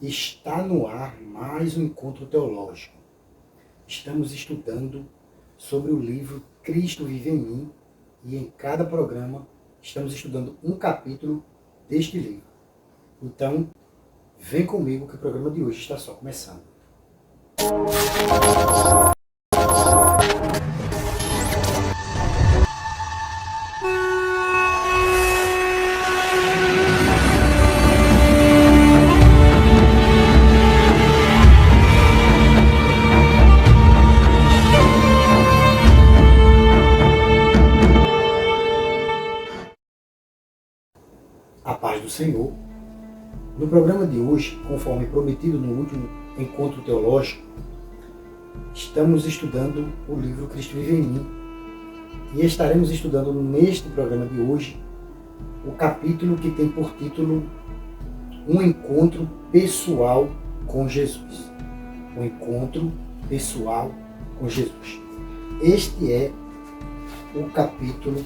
Está no ar mais um encontro teológico. Estamos estudando sobre o livro Cristo Vive em Mim e em cada programa estamos estudando um capítulo deste livro. Então, vem comigo que o programa de hoje está só começando. A paz do Senhor. No programa de hoje, conforme prometido no último encontro teológico, estamos estudando o livro Cristo Vive em Mim e estaremos estudando neste programa de hoje o capítulo que tem por título Um Encontro Pessoal com Jesus. Um Encontro Pessoal com Jesus. Este é o capítulo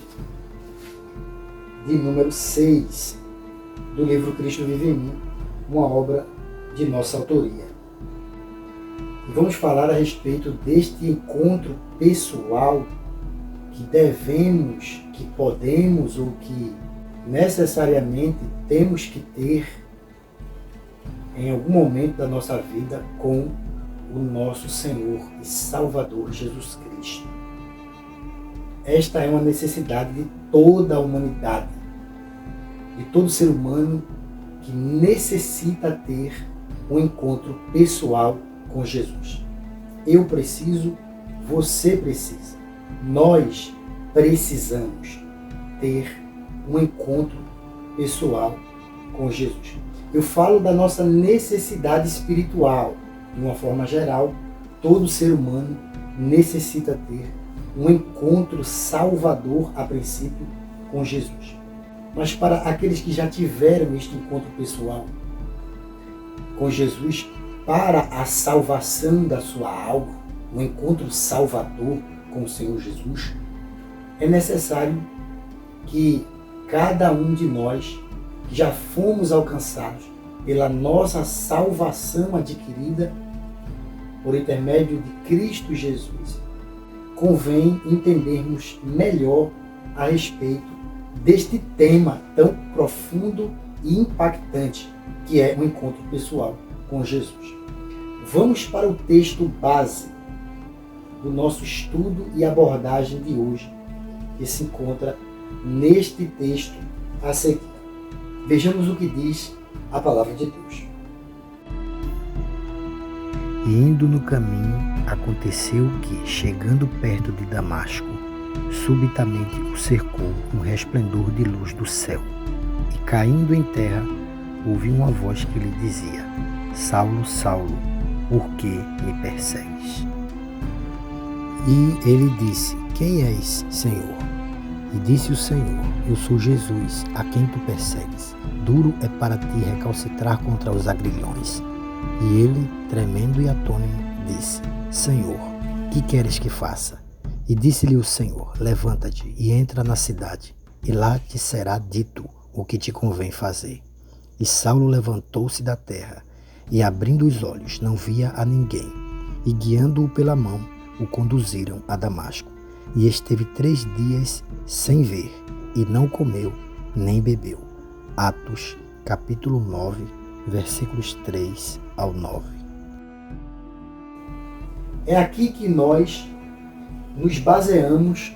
de número 6 do livro Cristo Vive em Mim, uma obra de nossa autoria. E vamos falar a respeito deste encontro pessoal que devemos, que podemos ou que necessariamente temos que ter em algum momento da nossa vida com o nosso Senhor e Salvador Jesus Cristo. Esta é uma necessidade de toda a humanidade, de todo ser humano que necessita ter um encontro pessoal com Jesus. Eu preciso, você precisa, nós precisamos ter um encontro pessoal com Jesus. Eu falo da nossa necessidade espiritual. De uma forma geral, todo ser humano necessita ter um encontro salvador, a princípio, com Jesus. Mas para aqueles que já tiveram este encontro pessoal com Jesus, para a salvação da sua alma, um encontro salvador com o Senhor Jesus, é necessário que cada um de nós, que já fomos alcançados pela nossa salvação adquirida por intermédio de Cristo Jesus, convém entendermos melhor a respeito deste tema tão profundo e impactante que é o encontro pessoal com Jesus. Vamos para o texto base do nosso estudo e abordagem de hoje, que se encontra neste texto a seguir. Vejamos o que diz a palavra de Deus. E indo no caminho, aconteceu que, chegando perto de Damasco, subitamente o cercou um resplendor de luz do céu, e caindo em terra, ouviu uma voz que lhe dizia: Saulo, Saulo, por que me persegues? E ele disse: Quem és, Senhor? E disse o Senhor: Eu sou Jesus, a quem tu persegues. Duro é para ti recalcitrar contra os agrilhões. E ele, tremendo e atônito, disse: Senhor, que queres que faça? E disse-lhe o Senhor: Levanta-te e entra na cidade, e lá te será dito o que te convém fazer. E Saulo levantou-se da terra, e abrindo os olhos, não via a ninguém. E guiando-o pela mão, o conduziram a Damasco. E esteve 3 dias sem ver, e não comeu, nem bebeu. Atos, capítulo 9, versículos 3 ao 9. É aqui que nós nos baseamos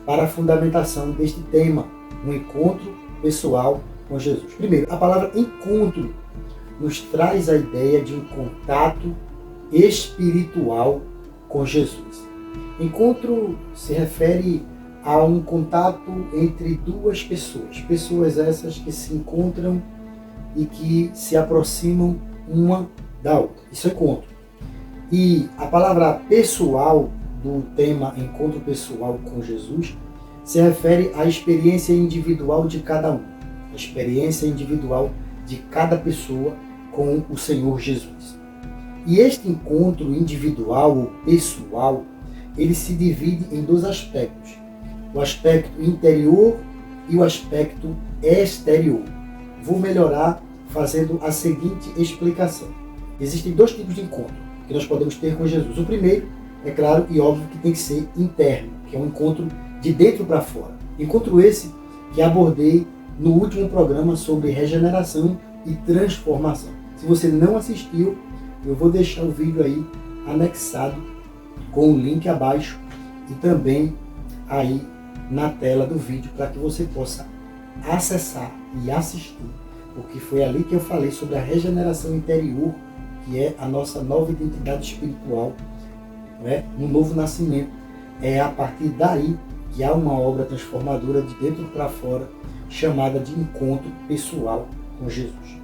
para a fundamentação deste tema, um encontro pessoal com Jesus. Primeiro, a palavra encontro nos traz a ideia de um contato espiritual com Jesus. Encontro se refere a um contato entre duas pessoas, pessoas essas que se encontram e que se aproximam uma da outra. Isso é encontro. E a palavra pessoal do tema encontro pessoal com Jesus se refere à experiência individual de cada um, a experiência individual de cada pessoa com o Senhor Jesus. E este encontro individual ou pessoal, ele se divide em 2 aspectos: o aspecto interior e o aspecto exterior. Vou melhorar fazendo a seguinte explicação. Existem dois tipos de encontro que nós podemos ter com Jesus. O primeiro, é claro e óbvio que tem que ser interno, que é um encontro de dentro para fora. Encontro esse que abordei no último programa sobre regeneração e transformação. Se você não assistiu, eu vou deixar o vídeo aí anexado com o link abaixo e também aí na tela do vídeo para que você possa acessar e assistir, porque foi ali que eu falei sobre a regeneração interior, que é a nossa nova identidade espiritual, um novo nascimento. É a partir daí que há uma obra transformadora de dentro para fora, chamada de encontro pessoal com Jesus.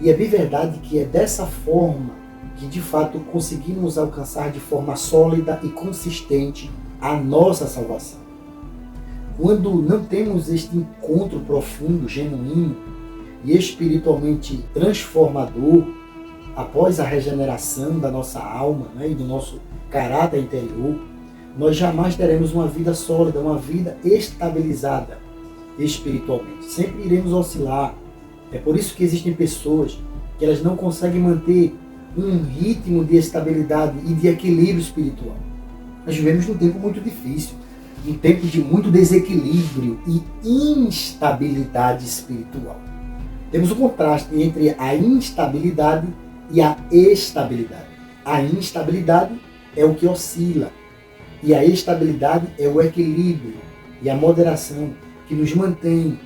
E é bem verdade que é dessa forma que de fato conseguimos alcançar de forma sólida e consistente a nossa salvação. Quando não temos este encontro profundo, genuíno e espiritualmente transformador, após a regeneração da nossa alma, e do nosso caráter interior, nós jamais teremos uma vida sólida, uma vida estabilizada espiritualmente. Sempre iremos oscilar. É por isso que existem pessoas que elas não conseguem manter um ritmo de estabilidade e de equilíbrio espiritual. Nós vivemos num tempo muito difícil, um tempo de muito desequilíbrio e instabilidade espiritual. Temos o contraste entre a instabilidade e a estabilidade. A instabilidade é o que oscila e a estabilidade é o equilíbrio e a moderação que nos mantém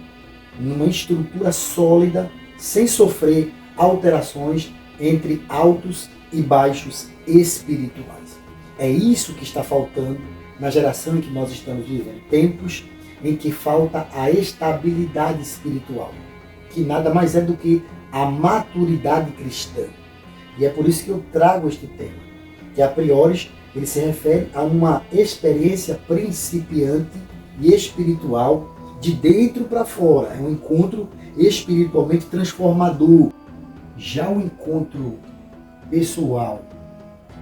numa estrutura sólida, sem sofrer alterações entre altos e baixos espirituais. É isso que está faltando na geração em que nós estamos vivendo. Tempos em que falta a estabilidade espiritual, que nada mais é do que a maturidade cristã. E é por isso que eu trago este tema, que a priori ele se refere a uma experiência principiante e espiritual de dentro para fora. É um encontro espiritualmente transformador. Já o encontro pessoal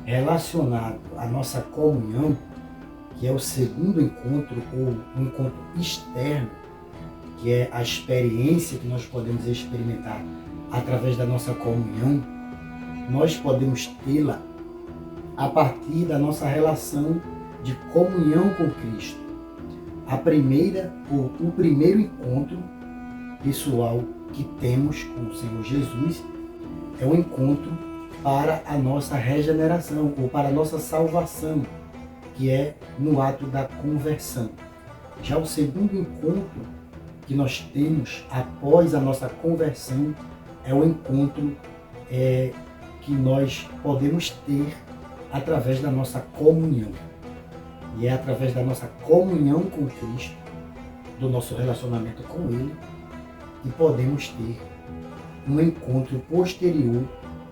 relacionado à nossa comunhão, que é o segundo encontro, ou um encontro externo, que é a experiência que nós podemos experimentar através da nossa comunhão, nós podemos tê-la a partir da nossa relação de comunhão com Cristo. O primeiro encontro pessoal que temos com o Senhor Jesus é um encontro para a nossa regeneração ou para a nossa salvação, que é no ato da conversão. Já o segundo encontro que nós temos após a nossa conversão é o encontro que nós podemos ter através da nossa comunhão. E é através da nossa comunhão com Cristo, do nosso relacionamento com Ele, que podemos ter um encontro posterior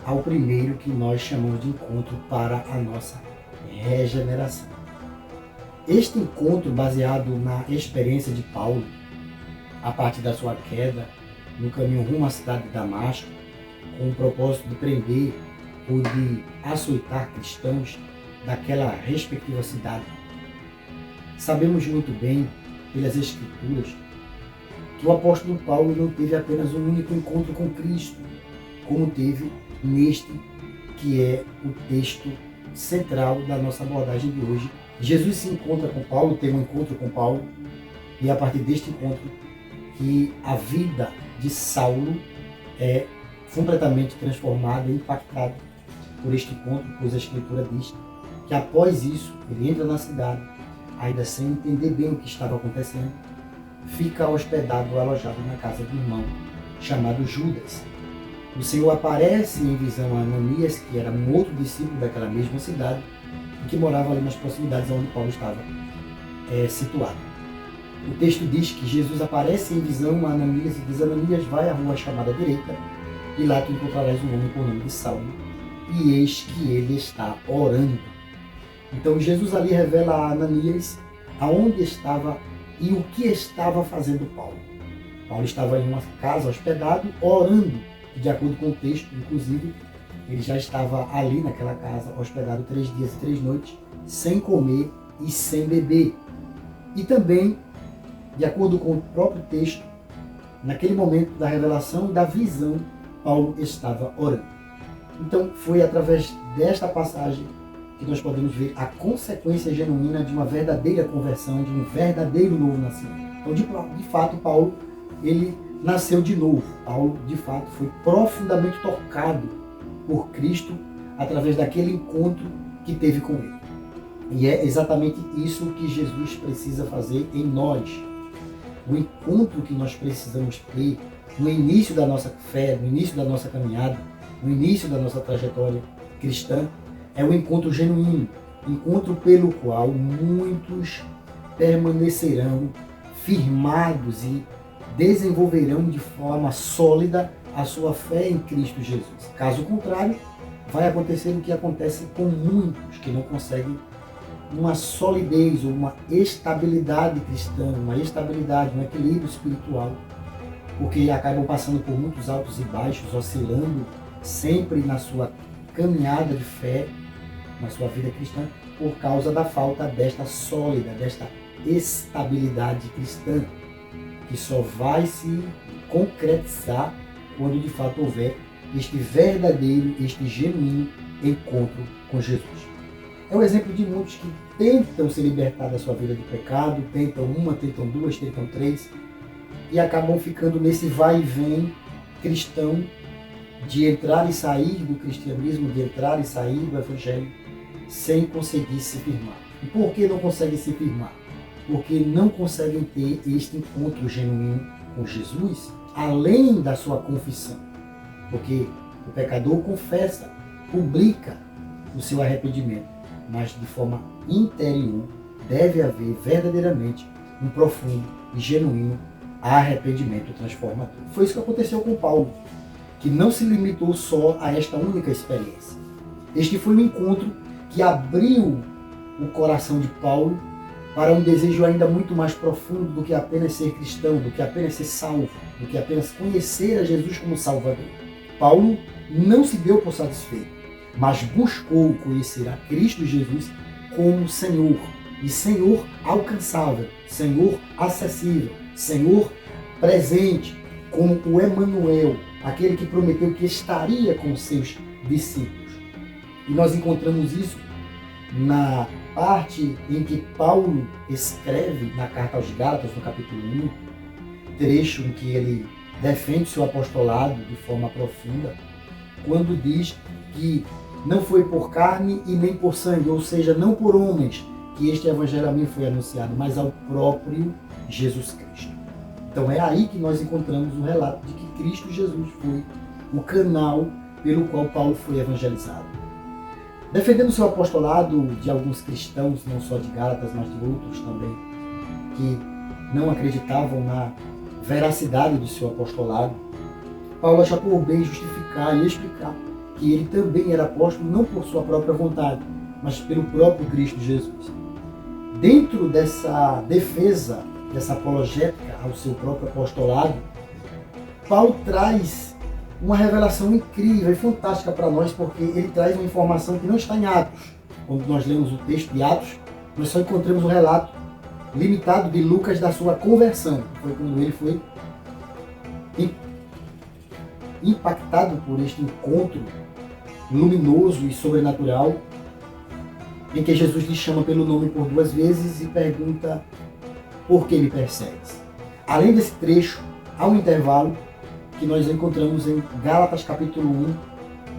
ao primeiro, que nós chamamos de encontro para a nossa regeneração. Este encontro, baseado na experiência de Paulo, a partir da sua queda no caminho rumo à cidade de Damasco, com o propósito de prender ou de açoitar cristãos daquela respectiva cidade. Sabemos muito bem, pelas Escrituras, que o apóstolo Paulo não teve apenas um único encontro com Cristo, como teve neste, que é o texto central da nossa abordagem de hoje. Jesus se encontra com Paulo, tem um encontro com Paulo, e a partir deste encontro que a vida de Saulo é completamente transformada e impactada por este encontro, pois a Escritura diz que após isso ele entra na cidade, ainda sem entender bem o que estava acontecendo, fica hospedado, alojado na casa de um irmão chamado Judas. O Senhor aparece em visão a Ananias, que era um outro discípulo daquela mesma cidade e que morava ali nas proximidades onde Paulo estava situado. O texto diz que Jesus aparece em visão a Ananias e diz: Ananias, vai à rua chamada direita e lá tu encontrarás um homem com o nome de Saulo, e eis que ele está orando. Então Jesus ali revela a Ananias aonde estava e o que estava fazendo Paulo. Paulo estava em uma casa hospedado, orando. De acordo com o texto, inclusive, ele já estava ali naquela casa, hospedado 3 dias e 3 noites, sem comer e sem beber. E também, de acordo com o próprio texto, naquele momento da revelação e da visão, Paulo estava orando. Então, foi através desta passagem que nós podemos ver a consequência genuína de uma verdadeira conversão, de um verdadeiro novo nascimento. Então, de fato, Paulo, ele nasceu de novo. Paulo, de fato, foi profundamente tocado por Cristo através daquele encontro que teve com ele. E é exatamente isso que Jesus precisa fazer em nós. O encontro que nós precisamos ter no início da nossa fé, no início da nossa caminhada, no início da nossa trajetória cristã, é um encontro genuíno, encontro pelo qual muitos permanecerão firmados e desenvolverão de forma sólida a sua fé em Cristo Jesus. Caso contrário, vai acontecer o que acontece com muitos que não conseguem uma solidez ou uma estabilidade cristã, uma estabilidade, um equilíbrio espiritual, porque acabam passando por muitos altos e baixos, oscilando sempre na sua caminhada de fé, na sua vida cristã, por causa da falta desta sólida, desta estabilidade cristã, que só vai se concretizar quando de fato houver este verdadeiro, este genuíno encontro com Jesus. É o exemplo de muitos que tentam se libertar da sua vida de pecado, tentam uma, tentam duas, tentam três, e acabam ficando nesse vai e vem cristão de entrar e sair do cristianismo, de entrar e sair do evangelho, sem conseguir se firmar. E por que não conseguem se firmar? Porque não conseguem ter este encontro genuíno com Jesus, além da sua confissão. Porque o pecador confessa, publica o seu arrependimento, mas de forma interior deve haver verdadeiramente um profundo e genuíno arrependimento transformador. Foi isso que aconteceu com Paulo, que não se limitou só a esta única experiência. Este foi um encontro que abriu o coração de Paulo para um desejo ainda muito mais profundo do que apenas ser cristão, do que apenas ser salvo, do que apenas conhecer a Jesus como Salvador. Paulo não se deu por satisfeito, mas buscou conhecer a Cristo Jesus como Senhor, e Senhor alcançável, Senhor acessível, Senhor presente, como o Emanuel, aquele que prometeu que estaria com os seus discípulos. E nós encontramos isso na parte em que Paulo escreve na carta aos Gálatas, no capítulo 1, trecho em que ele defende seu apostolado de forma profunda, quando diz que não foi por carne e nem por sangue, ou seja, não por homens, que este evangelho a mim foi anunciado, mas ao próprio Jesus Cristo. Então é aí que nós encontramos o relato de que Cristo Jesus foi o canal pelo qual Paulo foi evangelizado. Defendendo seu apostolado de alguns cristãos, não só de Gálatas, mas de outros também, que não acreditavam na veracidade do seu apostolado, Paulo acha por bem justificar e explicar que ele também era apóstolo não por sua própria vontade, mas pelo próprio Cristo Jesus. Dentro dessa defesa, dessa apologética ao seu próprio apostolado, Paulo traz uma revelação incrível e fantástica para nós, porque ele traz uma informação que não está em Atos. Quando nós lemos o texto de Atos, nós só encontramos o relato limitado de Lucas da sua conversão. Foi quando ele foi impactado por este encontro luminoso e sobrenatural, em que Jesus lhe chama pelo nome por 2 vezes e pergunta: por que me persegues? Além desse trecho, há um intervalo que nós encontramos em Gálatas capítulo 1,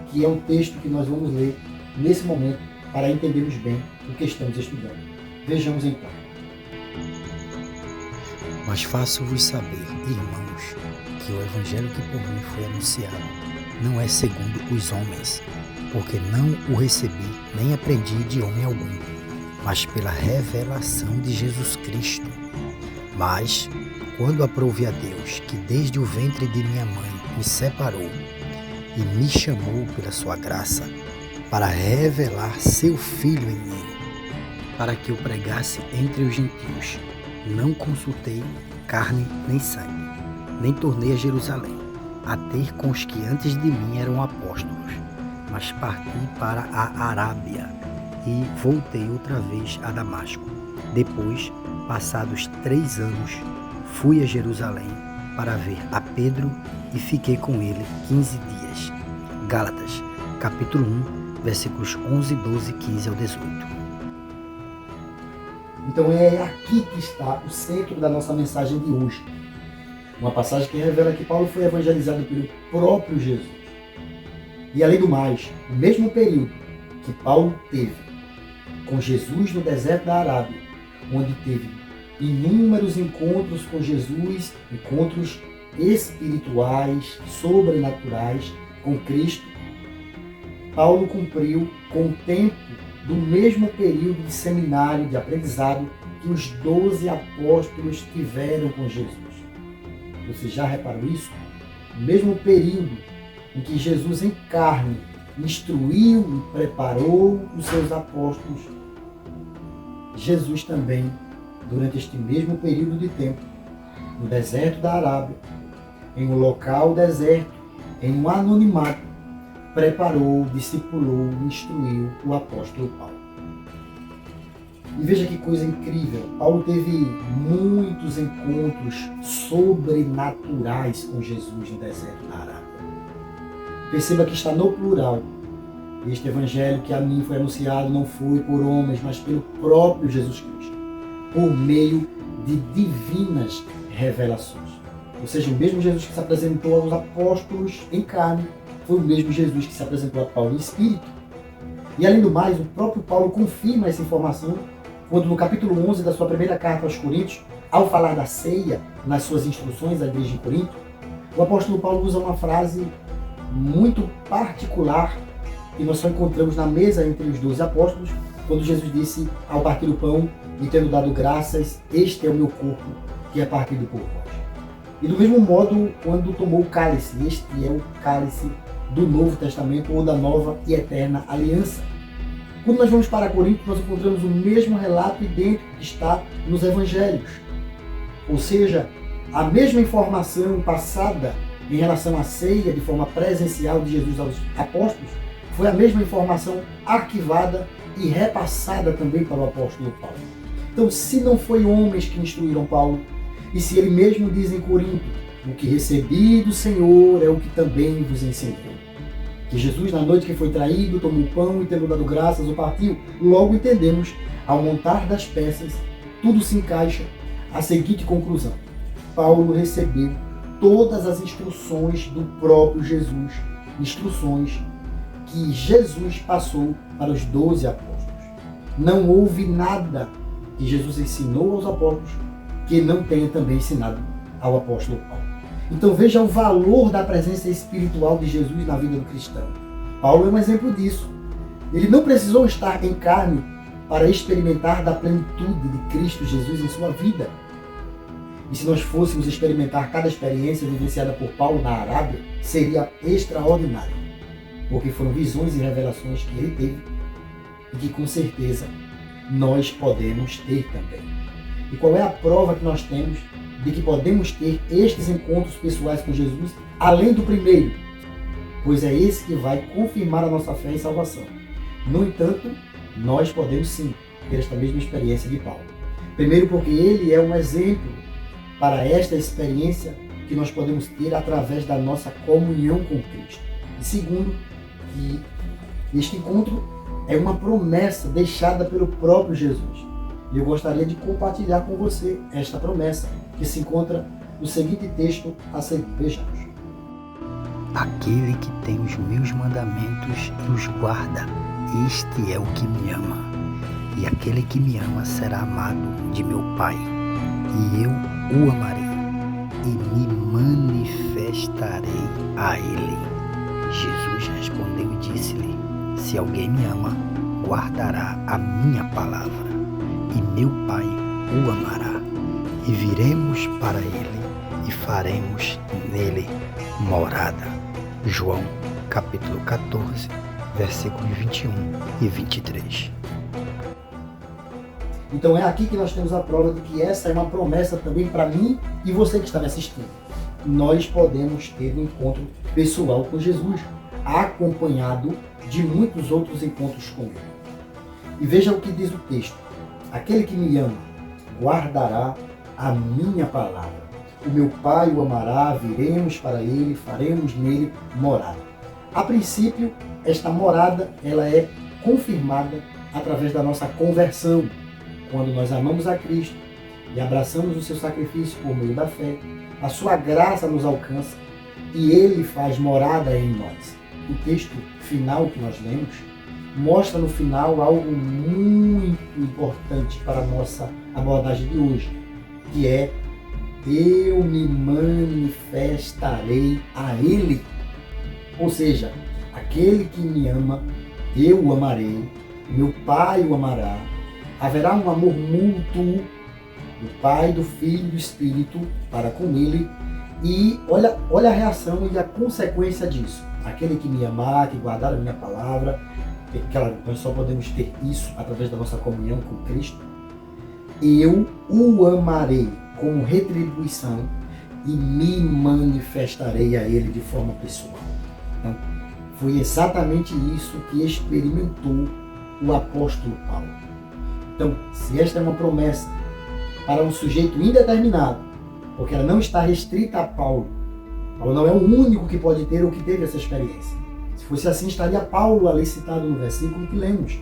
que é um texto que nós vamos ler nesse momento para entendermos bem o que estamos estudando. Vejamos então. Mas faço-vos saber, irmãos, que o evangelho que por mim foi anunciado não é segundo os homens, porque não o recebi nem aprendi de homem algum, mas pela revelação de Jesus Cristo. Mas, quando aprouve a Deus, que desde o ventre de minha mãe me separou e me chamou pela sua graça, para revelar seu Filho em mim, para que eu pregasse entre os gentios, não consultei carne nem sangue, nem tornei a Jerusalém, a ter com os que antes de mim eram apóstolos, mas parti para a Arábia e voltei outra vez a Damasco. Depois, passados 3 anos, fui a Jerusalém para ver a Pedro e fiquei com ele 15 dias. Gálatas, capítulo 1, versículos 11, 12, 15 ao 18. Então é aqui que está o centro da nossa mensagem de hoje. Uma passagem que revela que Paulo foi evangelizado pelo próprio Jesus. E além do mais, no mesmo período que Paulo teve com Jesus no deserto da Arábia, onde teve inúmeros encontros com Jesus, encontros espirituais, sobrenaturais com Cristo, Paulo cumpriu com o tempo do mesmo período de seminário, de aprendizado, que os 12 apóstolos tiveram com Jesus. Você já reparou isso? No mesmo período em que Jesus em carne instruiu e preparou os seus apóstolos, Jesus também, durante este mesmo período de tempo, no deserto da Arábia, em um local deserto, em um anonimato, preparou, discipulou, instruiu o apóstolo Paulo. E veja que coisa incrível, Paulo teve muitos encontros sobrenaturais com Jesus no deserto da Arábia. Perceba que está no plural. Este evangelho que a mim foi anunciado não foi por homens, mas pelo próprio Jesus Cristo, por meio de divinas revelações. Ou seja, o mesmo Jesus que se apresentou aos apóstolos em carne, foi o mesmo Jesus que se apresentou a Paulo em espírito. E além do mais, o próprio Paulo confirma essa informação quando no capítulo 11 da sua primeira carta aos Coríntios, ao falar da ceia, nas suas instruções à igreja de Corinto, o apóstolo Paulo usa uma frase muito particular que nós só encontramos na mesa entre os 12 apóstolos, quando Jesus disse ao partir o pão e tendo dado graças, este é o meu corpo, que é partido por vós. E do mesmo modo, quando tomou o cálice, este é o cálice do Novo Testamento ou da nova e eterna aliança. Quando nós vamos para Corinto, nós encontramos o mesmo relato idêntico que está nos evangelhos. Ou seja, a mesma informação passada em relação à ceia de forma presencial de Jesus aos apóstolos foi a mesma informação arquivada e repassada também para o apóstolo Paulo. Então, se não foi homens que instruíram Paulo, e se ele mesmo diz em Corinto, o que recebi do Senhor é o que também vos ensinou. Que Jesus, na noite que foi traído, tomou o pão e, tendo dado graças, o partiu. Logo entendemos, ao montar das peças, tudo se encaixa à seguinte conclusão. Paulo recebeu todas as instruções do próprio Jesus, instruções que Jesus passou para os 12 apóstolos. Não houve nada que Jesus ensinou aos apóstolos que não tenha também ensinado ao apóstolo Paulo. Então veja o valor da presença espiritual de Jesus na vida do cristão. Paulo é um exemplo disso. Ele não precisou estar em carne para experimentar da plenitude de Cristo Jesus em sua vida. E se nós fôssemos experimentar cada experiência vivenciada por Paulo na Arábia, seria extraordinário, porque foram visões e revelações que ele teve e que com certeza nós podemos ter também. E qual é a prova que nós temos de que podemos ter estes encontros pessoais com Jesus, além do primeiro? Pois é esse que vai confirmar a nossa fé e salvação. No entanto, nós podemos sim ter esta mesma experiência de Paulo. Primeiro porque ele é um exemplo para esta experiência que nós podemos ter através da nossa comunhão com Cristo. E segundo, que este encontro é uma promessa deixada pelo próprio Jesus. E eu gostaria de compartilhar com você esta promessa, que se encontra no seguinte texto a seguir. Vejamos. Aquele que tem os meus mandamentos e os guarda, este é o que me ama. E aquele que me ama será amado de meu Pai, e eu o amarei, e me manifestarei a ele. Jesus respondeu e disse-lhe: se alguém me ama, guardará a minha palavra, e meu Pai o amará, e viremos para ele, e faremos nele morada. João, capítulo 14, versículos 21 e 23. Então é aqui que nós temos a prova de que essa é uma promessa também para mim e você que está me assistindo. Nós podemos ter um encontro pessoal com Jesus, acompanhado de muitos outros encontros com ele. E veja o que diz o texto. Aquele que me ama guardará a minha palavra, o meu Pai o amará, viremos para ele, faremos nele morada. A princípio, esta morada ela é confirmada através da nossa conversão, quando nós amamos a Cristo e abraçamos o seu sacrifício por meio da fé, a sua graça nos alcança e ele faz morada em nós. O texto final que nós lemos mostra no final algo muito importante para a nossa abordagem de hoje, que é: eu me manifestarei a ele. Ou seja, aquele que me ama, eu o amarei, meu Pai o amará. Haverá um amor mútuo do Pai, do Filho e do Espírito para com ele. E olha a reação e a consequência disso. Aquele que me amar, que guardar a minha palavra, claro, nós só podemos ter isso através da nossa comunhão com Cristo. Eu o amarei como retribuição e me manifestarei a ele de forma pessoal. Então, foi exatamente isso que experimentou o apóstolo Paulo. Então, se esta é uma promessa para um sujeito indeterminado, porque ela não está restrita a Paulo, Paulo não é o único que pode ter ou que teve essa experiência. Se fosse assim, estaria Paulo ali citado no versículo que lemos.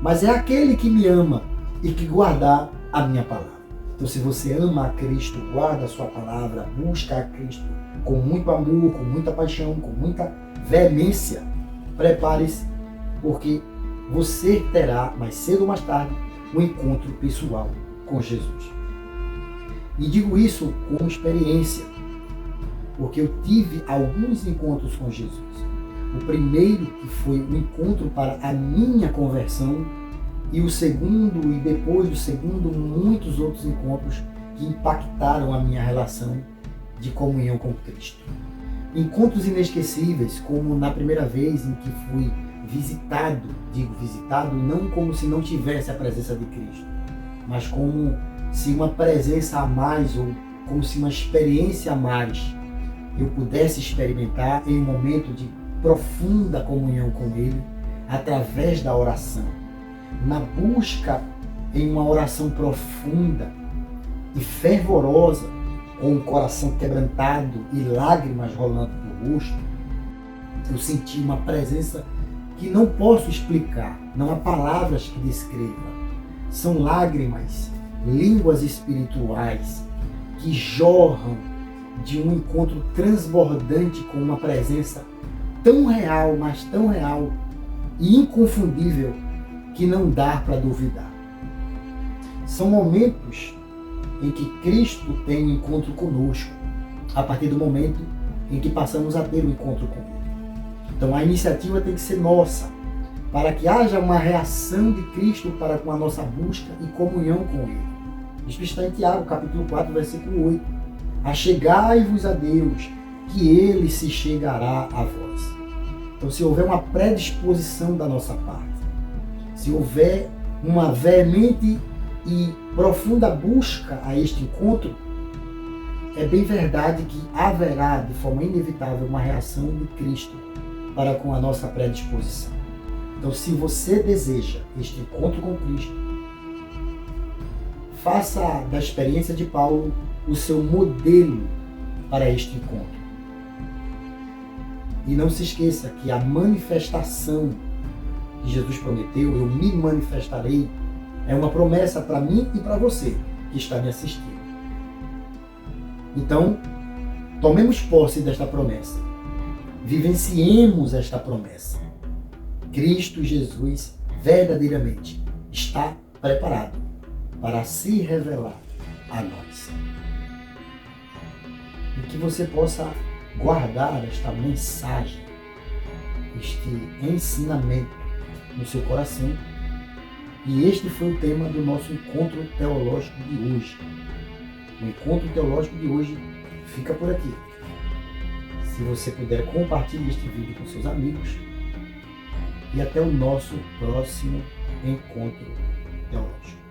Mas é aquele que me ama e que guardar a minha palavra. Então, se você ama a Cristo, guarda a sua palavra, busca a Cristo com muito amor, com muita paixão, com muita veemência, prepare-se, porque você terá, mais cedo ou mais tarde, um encontro pessoal com Jesus. E digo isso com experiência, porque eu tive alguns encontros com Jesus. O primeiro, que foi um encontro para a minha conversão, e o segundo, e depois do segundo, muitos outros encontros que impactaram a minha relação de comunhão com Cristo. Encontros inesquecíveis, como na primeira vez em que fui visitado, digo visitado não como se não tivesse a presença de Cristo, mas como se uma presença a mais, ou como se uma experiência a mais eu pudesse experimentar em um momento de profunda comunhão com Ele, através da oração. Na busca em uma oração profunda e fervorosa, com o coração quebrantado e lágrimas rolando do rosto, eu senti uma presença que não posso explicar, não há palavras que descreva. São lágrimas, línguas espirituais que jorram de um encontro transbordante com uma presença tão real, mas tão real e inconfundível que não dá para duvidar. São momentos em que Cristo tem um encontro conosco, a partir do momento em que passamos a ter um encontro com Ele. Então a iniciativa tem que ser nossa, para que haja uma reação de Cristo para com a nossa busca e comunhão com Ele. Isso está em Tiago, capítulo 4, versículo 8. Achegai-vos a Deus, que Ele se chegará a vós. Então, se houver uma predisposição da nossa parte, se houver uma veemente e profunda busca a este encontro, é bem verdade que haverá, de forma inevitável, uma reação de Cristo para com a nossa predisposição. Então, se você deseja este encontro com Cristo, faça da experiência de Paulo o seu modelo para este encontro. E não se esqueça que a manifestação que Jesus prometeu, eu me manifestarei, é uma promessa para mim e para você que está me assistindo. Então, tomemos posse desta promessa. Vivenciemos esta promessa. Cristo Jesus verdadeiramente está preparado para se revelar a nós. E que você possa guardar esta mensagem, este ensinamento no seu coração. E este foi o tema do nosso encontro teológico de hoje. O encontro teológico de hoje fica por aqui. Se você puder, compartilhe este vídeo com seus amigos. E até o nosso próximo encontro teológico.